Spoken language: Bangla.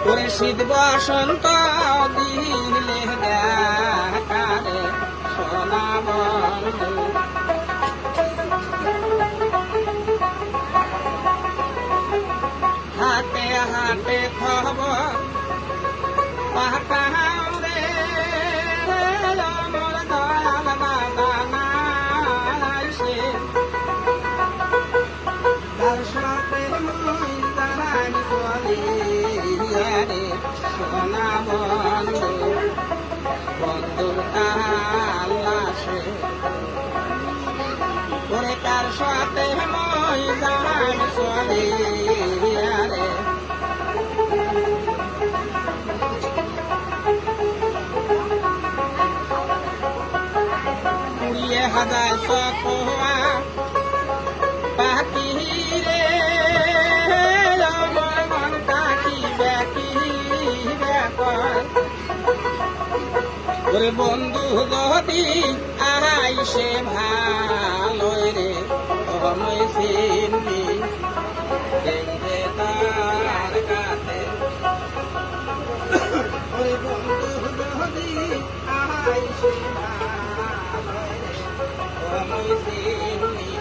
ওরে শীত বসন্ত দিলে দেখারে সোনা বন্ধু হাতে হাতে খবর পাঠাও রে আমার দয়াল দাদা নাইছে তার সাথে মই দাঁড়াই চলে রে সোনা বন্ধু বন্ধুর তালাশে ওরে কার সাথে মই দাঁড়াই চলে রে কুড়িয়ে হাজার সকোয়া পাখি রে আমার মন কাকি ব্যাকি ব্যাপার ওরে বন্ধু যদি আইসে ভালো রে আমি চিনি দেখবে তার কাছে ওরে বন্ধু যদি আইসে ভালো রে আমি চিনি